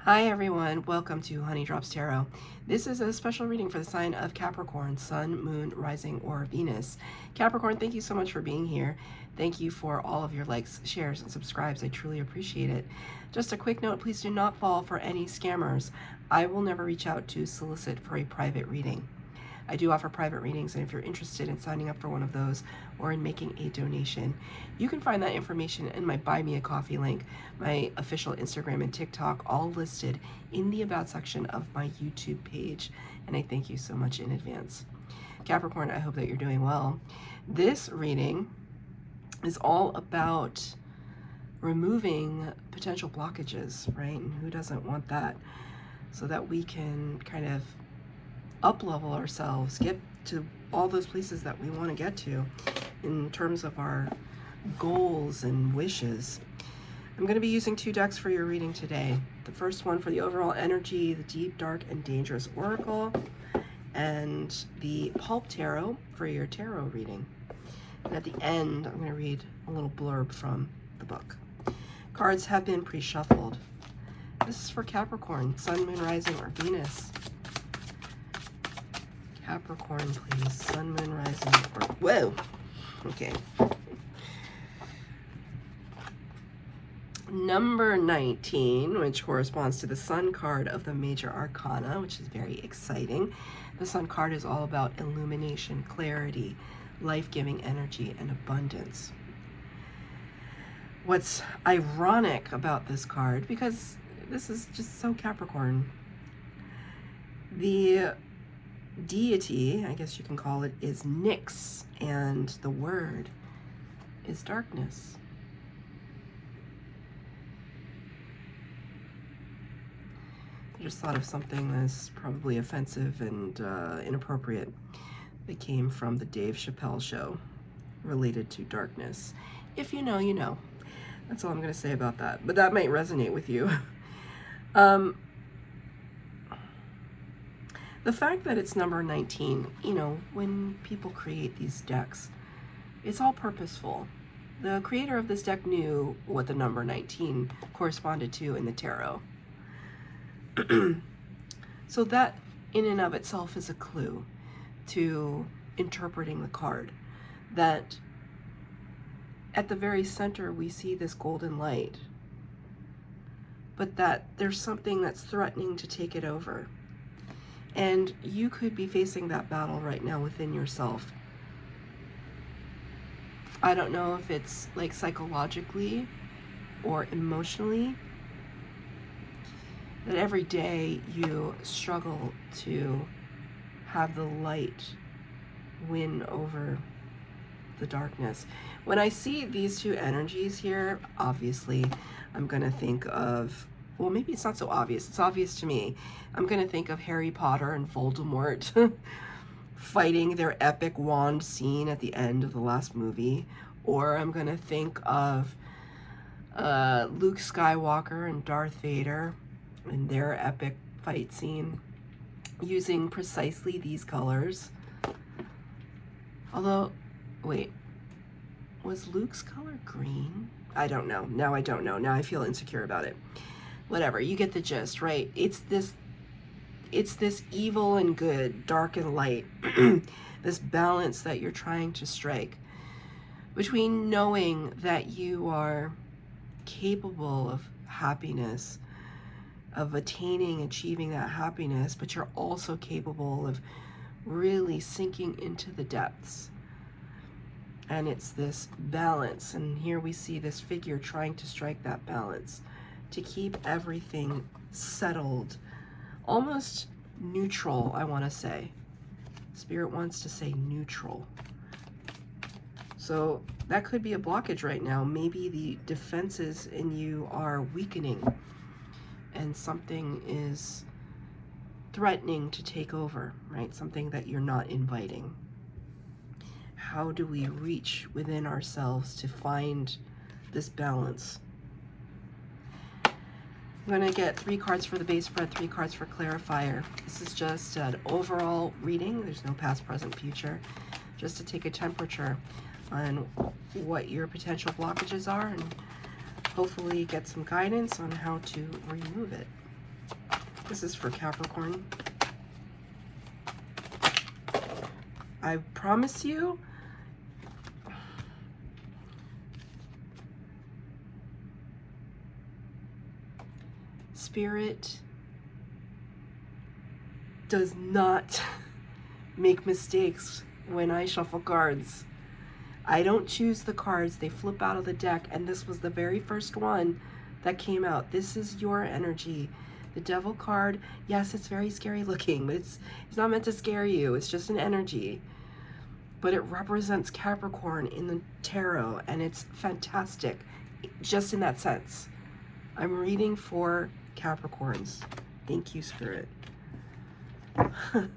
Hi everyone, welcome to Honey Drops Tarot. This is a special reading for the sign of Capricorn, Sun, Moon, Rising, or Venus. Capricorn, thank you so much for being here. Thank you for all of your likes, shares, and subscribes. I truly appreciate it. Just a quick note, please do not fall for any scammers. I will never reach out to solicit for a private reading. I do offer private readings, and if you're interested in signing up for one of those or in making a donation, you can find that information in my Buy Me a Coffee link, my official Instagram and TikTok, all listed in the About section of my YouTube page, and I thank you so much in advance. Capricorn, I hope that you're doing well. This reading is all about removing potential blockages, right? And who doesn't want that? So that we can kind of up-level ourselves, get to all those places that we want to get to in terms of our goals and wishes. I'm going to be using two decks for your reading today. The first one for the overall energy, the Deep, Dark, and Dangerous Oracle, and the Pulp Tarot for your tarot reading. And at the end, I'm going to read a little blurb from the book. Cards have been pre-shuffled. This is for Capricorn, Sun, Moon, Rising, or Venus. Capricorn, please. Sun, Moon, Rising, or... Whoa! Okay. Number 19, which corresponds to the Sun card of the Major Arcana, which is very exciting. The Sun card is all about illumination, clarity, life-giving energy, and abundance. What's ironic about this card, because this is just so Capricorn, the deity, I guess you can call it, is Nyx, and the word is darkness. I just thought of something that's probably offensive and inappropriate that came from the Dave Chappelle show related to darkness. If you know, you know. That's all I'm going to say about that. But that might resonate with you. The fact that it's number 19, you know, when people create these decks, it's all purposeful. The creator of this deck knew what the number 19 corresponded to in the tarot. So that in and of itself is a clue to interpreting the card. That at the very center we see this golden light, but that there's something that's threatening to take it over. And you could be facing that battle right now within yourself. I don't know if it's like psychologically or emotionally, that every day you struggle to have the light win over the darkness. When I see these two energies here, obviously I'm going to think of, well, maybe it's not so obvious. It's obvious to me. I'm going to think of Harry Potter and Voldemort fighting their epic wand scene at the end of the last movie. Or I'm going to think of Luke Skywalker and Darth Vader and their epic fight scene using precisely these colors. Although, wait, was Luke's color green? I don't know. Now I don't know. Now I feel insecure about it. Whatever, you get the gist, right? It's this evil and good, dark and light, this balance that you're trying to strike between knowing that you are capable of happiness, of achieving that happiness, but you're also capable of really sinking into the depths. And it's this balance, and here we see this figure trying to strike that balance to keep everything settled, almost neutral, I want to say. Spirit wants to say neutral. So that could be a blockage right now. Maybe the defenses in you are weakening and something is threatening to take over, right? Something that you're not inviting. How do we reach within ourselves to find this balance? I'm going to get 3 cards for the base spread, 3 cards for clarifier. This is just an overall reading. There's no past, present, future. Just to take a temperature on what your potential blockages are and hopefully get some guidance on how to remove it. This is for Capricorn. I promise you, Spirit does not make mistakes when I shuffle cards. I don't choose the cards, they flip out of the deck, and this was the very first one that came out. This is your energy. The Devil card, yes, it's very scary looking, but it's not meant to scare you. It's just an energy. But it represents Capricorn in the tarot, and it's fantastic, just in that sense. I'm reading for Capricorns. Thank you, Spirit. And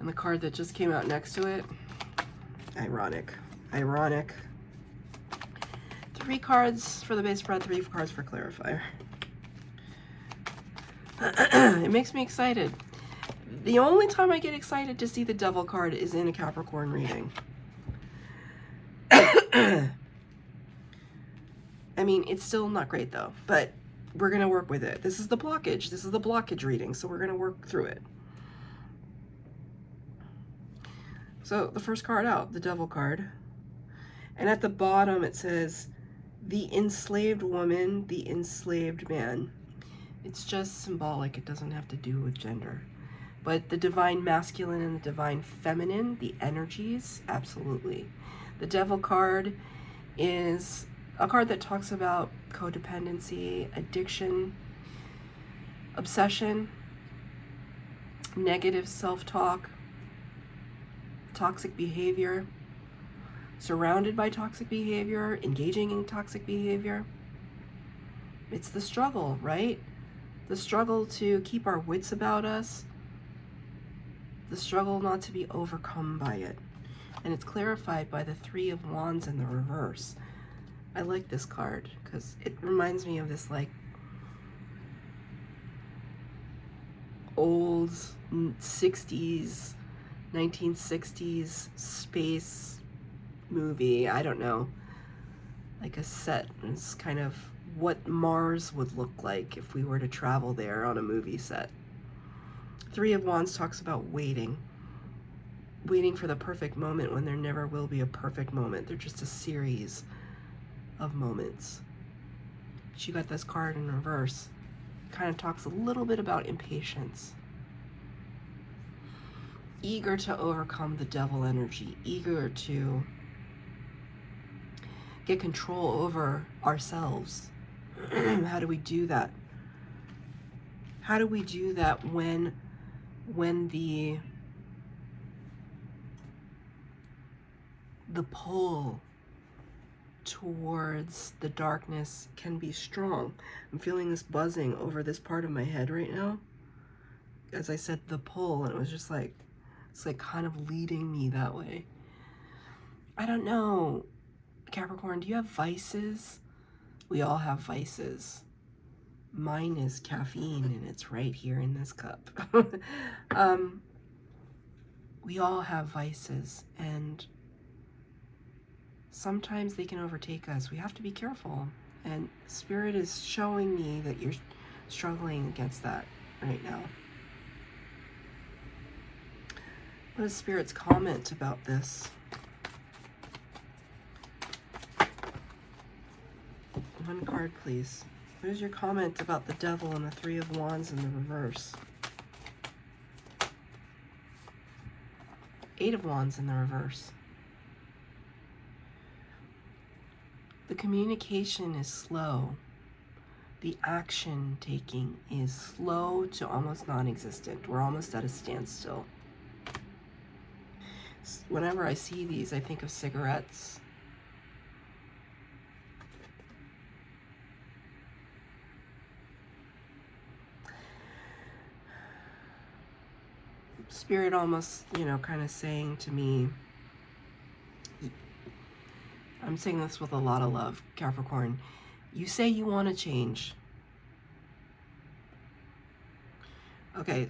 the card that just came out next to it, ironic. 3 cards for the base spread, 3 cards for clarifier. It makes me excited. The only time I get excited to see the Devil card is in a Capricorn reading. I mean, it's still not great though, but we're going to work with it. This is the blockage. This is the blockage reading, so we're going to work through it. So the first card out, the Devil card. And at the bottom it says, the enslaved woman, the enslaved man. It's just symbolic. It doesn't have to do with gender. But the divine masculine and the divine feminine, the energies, absolutely. The Devil card is a card that talks about codependency, addiction, obsession, negative self-talk, toxic behavior, surrounded by toxic behavior, engaging in toxic behavior. It's the struggle, right? The struggle to keep our wits about us, the struggle not to be overcome by it. And it's clarified by the 3 of Wands in the reverse. I like this card because it reminds me of this like old 60s, 1960s space movie. I don't know, like a set. It's kind of what Mars would look like if we were to travel there on a movie set. 3 of Wands talks about waiting for the perfect moment when there never will be a perfect moment. They're just a series of moments. She got this card in reverse. Kind of talks a little bit about impatience. Eager to overcome the Devil energy, eager to get control over ourselves. How do we do that? How do we do that when the pull towards the darkness can be strong? I'm feeling this buzzing over this part of my head right now. As I said, the pull, and it was just like, it's like kind of leading me that way. I don't know, Capricorn, do you have vices? We all have vices. Mine is caffeine, and it's right here in this cup. We all have vices, and sometimes they can overtake us. We have to be careful. And Spirit is showing me that you're struggling against that right now. What is Spirit's comment about this? One card, please. What is your comment about the Devil and the 3 of Wands in the reverse? 8 of Wands in the reverse. The communication is slow. The action taking is slow to almost non-existent. We're almost at a standstill. Whenever I see these, I think of cigarettes. Spirit almost, you know, kind of saying to me, I'm saying this with a lot of love, Capricorn, you say you want to change. Okay,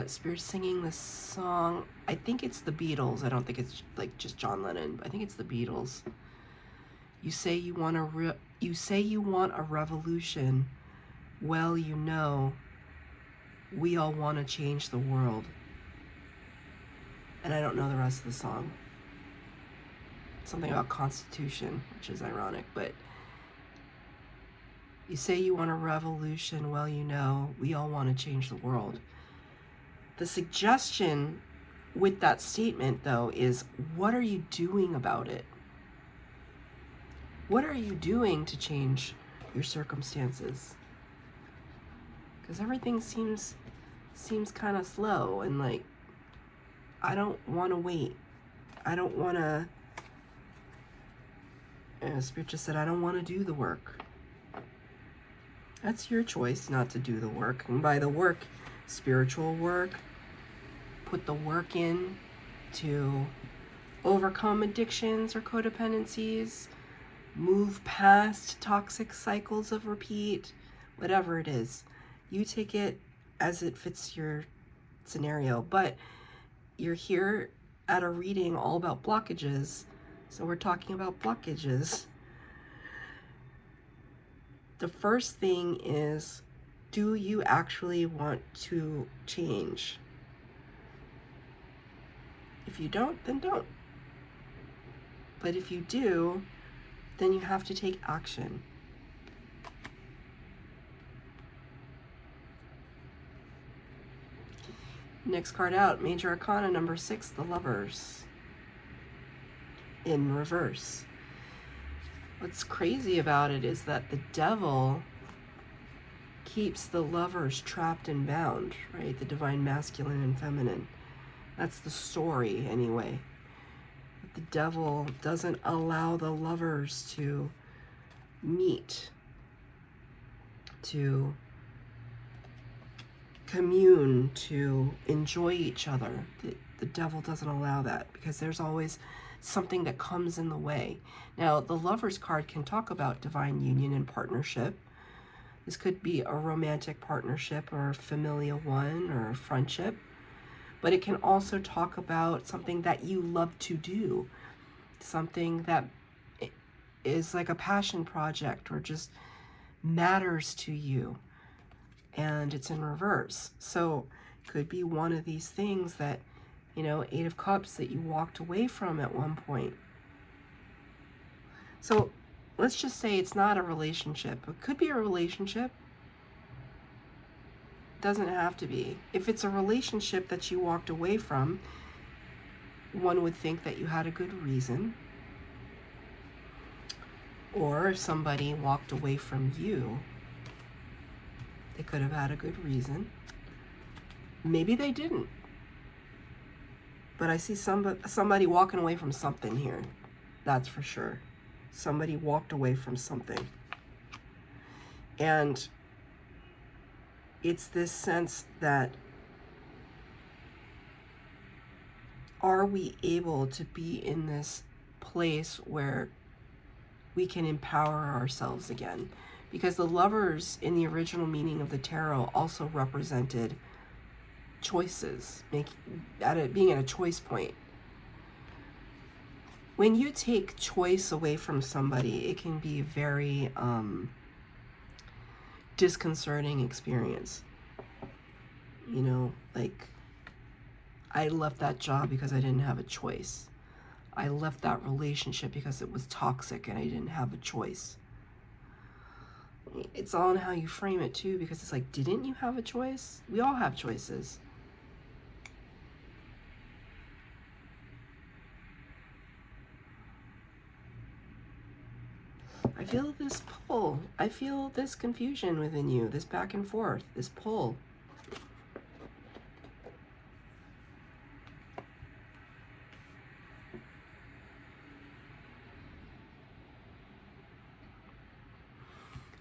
Spirit's singing this song. I think it's the Beatles. I don't think it's like just John Lennon. I think it's the Beatles. You say you want a revolution. Well, you know, we all want to change the world. And I don't know the rest of the song. Something about Constitution, which is ironic, but you say you want a revolution, well, you know, we all want to change the world. The suggestion with that statement, though, is what are you doing about it? What are you doing to change your circumstances? Because everything seems kind of slow, and like, I don't want to wait. I don't want to, Spirit just said, I don't want to do the work. That's your choice not to do the work. And by the work, spiritual work, put the work in to overcome addictions or codependencies, move past toxic cycles of repeat, whatever it is. You take it as it fits your scenario. But you're here at a reading all about blockages, so we're talking about blockages. The first thing is, do you actually want to change? If you don't, then don't. But if you do, then you have to take action. Next card out, Major Arcana number 6, the Lovers. In reverse. What's crazy about it is that the devil keeps the lovers trapped and bound, right? The divine masculine and feminine. That's the story, anyway. But the devil doesn't allow the lovers to meet, to commune, to enjoy each other. The devil doesn't allow that because there's always something that comes in the way. Now, the Lovers card can talk about divine union and partnership. This could be a romantic partnership or a familial one or a friendship. But it can also talk about something that you love to do, something that is like a passion project or just matters to you, and it's in reverse. So it could be one of these things that, you know, 8 of Cups, that you walked away from at one point. So let's just say it's not a relationship. It could be a relationship. Doesn't have to be. If it's a relationship that you walked away from, one would think that you had a good reason. Or if somebody walked away from you, they could have had a good reason. Maybe they didn't. But I see somebody walking away from something here. That's for sure. Somebody walked away from something. And it's this sense that, are we able to be in this place where we can empower ourselves again? Because the Lovers in the original meaning of the tarot also represented choices, being at a choice point. When you take choice away from somebody, it can be a very disconcerting experience. You know, like, I left that job because I didn't have a choice. I left that relationship because it was toxic and I didn't have a choice. It's all in how you frame it too, because it's like, didn't you have a choice? We all have choices. I feel this pull. I feel this confusion within you, this back and forth, this pull.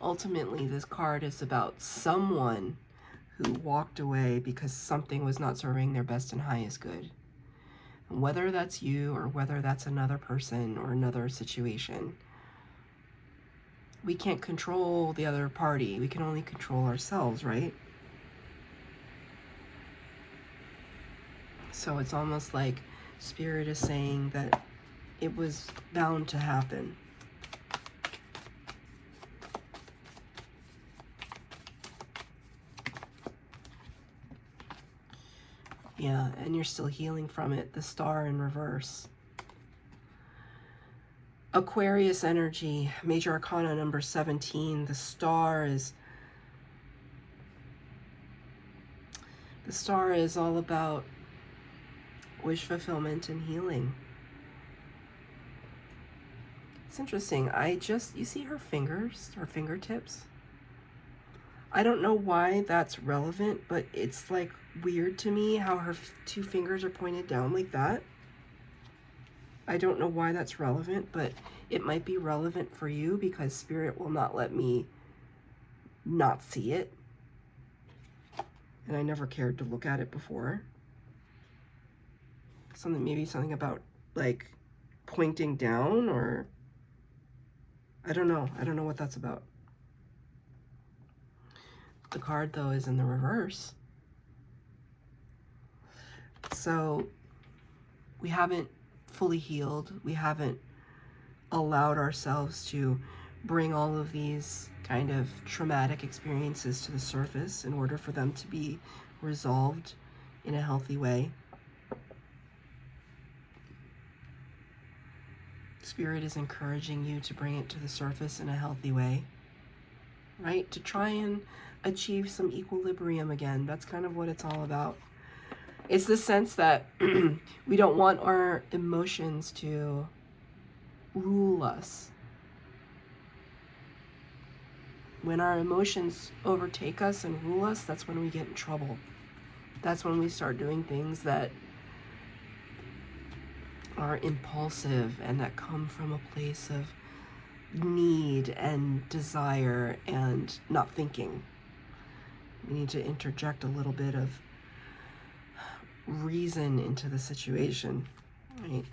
Ultimately, this card is about someone who walked away because something was not serving their best and highest good. And whether that's you or whether that's another person or another situation, we can't control the other party. We can only control ourselves, right? So it's almost like Spirit is saying that it was bound to happen. Yeah, and you're still healing from it. The Star in reverse. Aquarius energy, Major Arcana number 17. The Star is all about wish fulfillment and healing. It's interesting. You see her fingers, her fingertips? I don't know why that's relevant, but it's like weird to me how her two fingers are pointed down like that. I don't know why that's relevant, but it might be relevant for you because Spirit will not let me not see it. And I never cared to look at it before. Maybe something about like pointing down, or I don't know. I don't know what that's about. The card though is in the reverse. So we haven't fully healed. We haven't allowed ourselves to bring all of these kind of traumatic experiences to the surface in order for them to be resolved in a healthy way. Spirit is encouraging you to bring it to the surface in a healthy way, right? To try and achieve some equilibrium again. That's kind of what it's all about. It's the sense that we don't want our emotions to rule us. When our emotions overtake us and rule us, that's when we get in trouble. That's when we start doing things that are impulsive and that come from a place of need and desire and not thinking. We need to interject a little bit of reason into the situation, right?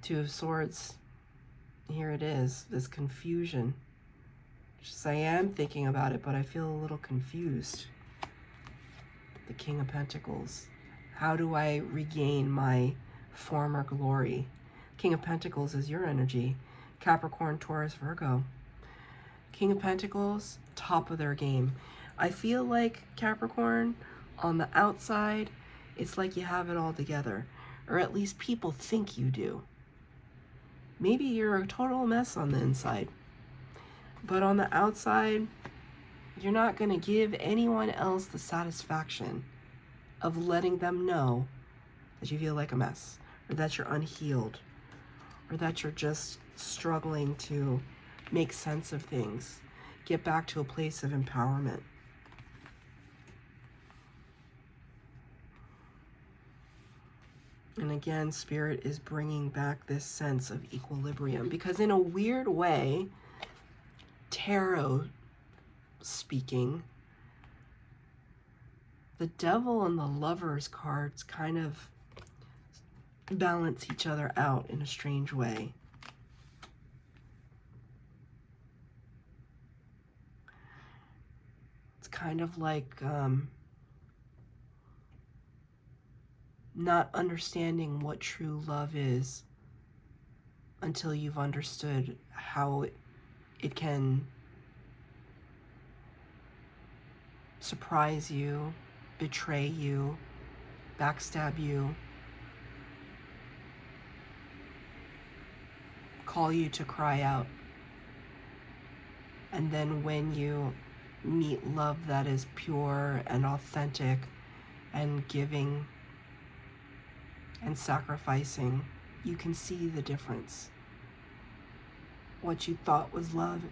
Two of Swords, here it is, this confusion. Just, I am thinking about it, but I feel a little confused. The King of Pentacles. How do I regain my former glory? King of Pentacles is your energy. Capricorn, Taurus, Virgo. King of Pentacles, top of their game. I feel like Capricorn, on the outside, it's like you have it all together. Or at least people think you do. Maybe you're a total mess on the inside. But on the outside, you're not going to give anyone else the satisfaction of letting them know that you feel like a mess, or that you're unhealed, or that you're just struggling to make sense of things, get back to a place of empowerment. And again, Spirit is bringing back this sense of equilibrium, because in a weird way, tarot speaking, the Devil and the Lovers cards kind of balance each other out in a strange way. It's kind of like not understanding what true love is until you've understood how it can surprise you, betray you, backstab you, call you to cry out. And then when you meet love that is pure and authentic and giving and sacrificing, you can see the difference. What you thought was love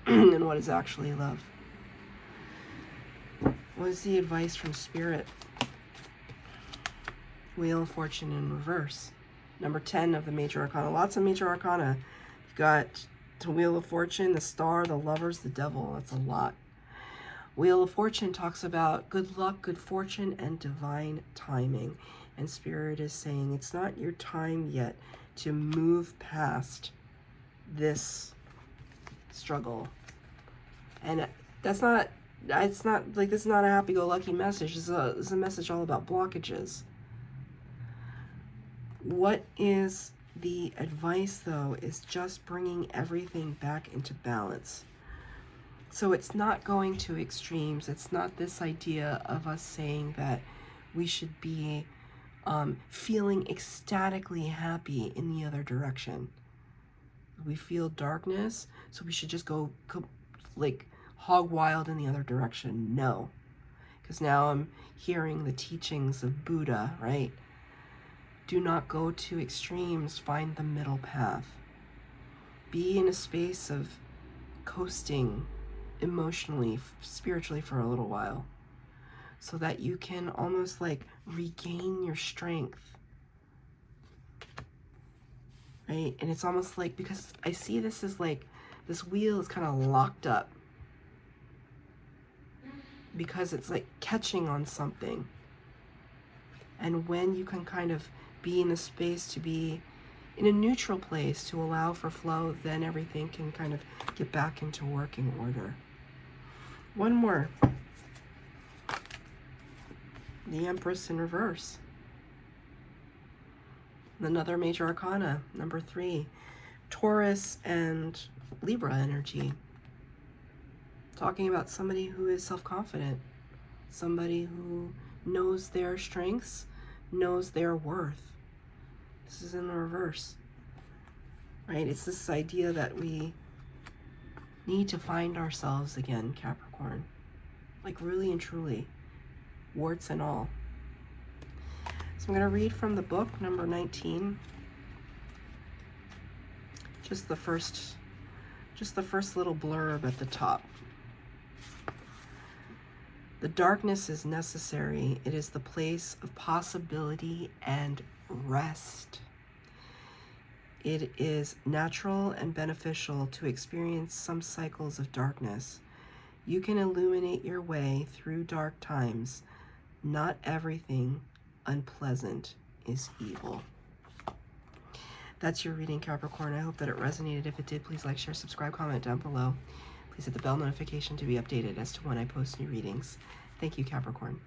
and what is actually love. What is the advice from Spirit? Wheel of Fortune in reverse. Number 10 of the Major Arcana. Lots of Major Arcana. You've got the Wheel of Fortune, the Star, the Lovers, the Devil. That's a lot. Wheel of Fortune talks about good luck, good fortune, and divine timing. And Spirit is saying it's not your time yet to move past this struggle. And that's not, it's not like, this is not a happy-go-lucky message. This is a message all about blockages. What is the advice, though, is just bringing everything back into balance. So it's not going to extremes. It's not this idea of us saying that We should be feeling ecstatically happy in the other direction. We feel darkness, so we should just go like hog wild in the other direction. No, because now I'm hearing the teachings of Buddha, right? Do not go to extremes, find the middle path. Be in a space of coasting emotionally, spiritually for a little while, so that you can almost like regain your strength, right? And it's almost like, because I see this as like, this wheel is kind of locked up because it's like catching on something. And when you can kind of be in a space to be in a neutral place to allow for flow, then everything can kind of get back into working order. One more. The Empress in reverse. Another major arcana, number 3. Taurus and Libra energy. Talking about somebody who is self-confident. Somebody who knows their strengths, knows their worth. This is in the reverse, right? It's this idea that we need to find ourselves again, Capricorn. Like really and truly, warts and all. So I'm going to read from the book, number 19. Just the first little blurb at the top. The darkness is necessary. It is the place of possibility and rest. It is natural and beneficial to experience some cycles of darkness. You can illuminate your way through dark times. Not everything unpleasant is evil. That's your reading, Capricorn. I hope that it resonated. If it did, please like, share, subscribe, comment down below. Please hit the bell notification to be updated as to when I post new readings. Thank you, Capricorn.